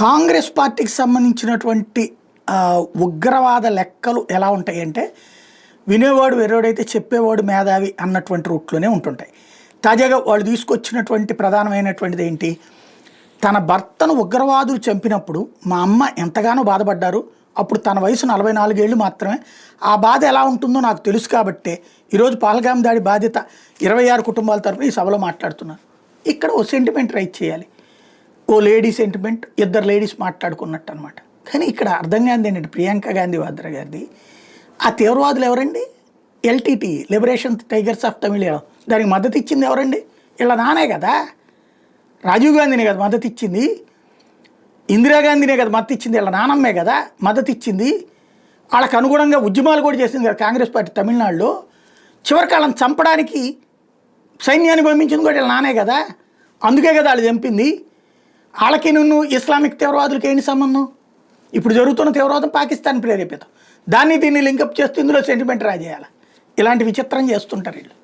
కాంగ్రెస్ పార్టీకి సంబంధించినటువంటి ఉగ్రవాద లెక్కలు ఎలా ఉంటాయంటే, వినేవాడు వెర్రోడైతే చెప్పేవాడు మేధావి అన్నటువంటి రూట్లోనే ఉంటుంటాయి. తాజాగా వాళ్ళు తీసుకొచ్చినటువంటి ప్రధానమైనటువంటిది ఏంటి, తన భర్తను ఉగ్రవాదులు చంపినప్పుడు మా అమ్మ ఎంతగానో బాధపడ్డారు, అప్పుడు తన వయసు 44 ఏళ్ళు మాత్రమే. ఆ బాధ ఎలా ఉంటుందో నాకు తెలుసు కాబట్టే ఈరోజు పహల్గాం దాడి బాధ్యత 26 కుటుంబాల తరపున ఈ సభలో మాట్లాడుతున్నారు. ఇక్కడ ఓ సెంటిమెంట్ రైట్ చేయాలి, ఓ లేడీ సెంటిమెంట్, ఇద్దరు లేడీస్ మాట్లాడుకున్నట్టు అనమాట. కానీ ఇక్కడ అర్థం కానిది ఏంటంటే, ప్రియాంక గాంధీ వాద్రా గారిది ఆ తీవ్రవాదులు ఎవరండి? LTT, liberation tigers of Tamil Nadu, దానికి మద్దతు ఇచ్చింది ఎవరండి? ఇలా నానే కదా, రాజీవ్ గాంధీనే కదా మద్దతు ఇచ్చింది, ఇందిరాగాంధీనే కదా మద్దతు ఇచ్చింది, ఇలా నానమ్మే కదా మద్దతు ఇచ్చింది. వాళ్ళకి అనుగుణంగా ఉద్యమాలు కూడా చేసింది కదా కాంగ్రెస్ పార్టీ తమిళనాడులో. చివరికి వాళ్ళని చంపడానికి సైన్యాన్ని పంపించింది కూడా ఇలా నానే కదా, అందుకే కదా వాళ్ళు చంపింది. వాళ్ళకి నువ్వు ఇస్లామిక్ తీవ్రవాదులకి ఏంటి సంబంధం? ఇప్పుడు జరుగుతున్న తీవ్రవాదం పాకిస్తాన్ ప్రేరేపితం, దాన్ని దీన్ని లింకప్ చేస్తూ ఇందులో సెంటిమెంట్ రాజేయాలి. ఇలాంటి విచిత్రం చేస్తుంటారు వీళ్ళు.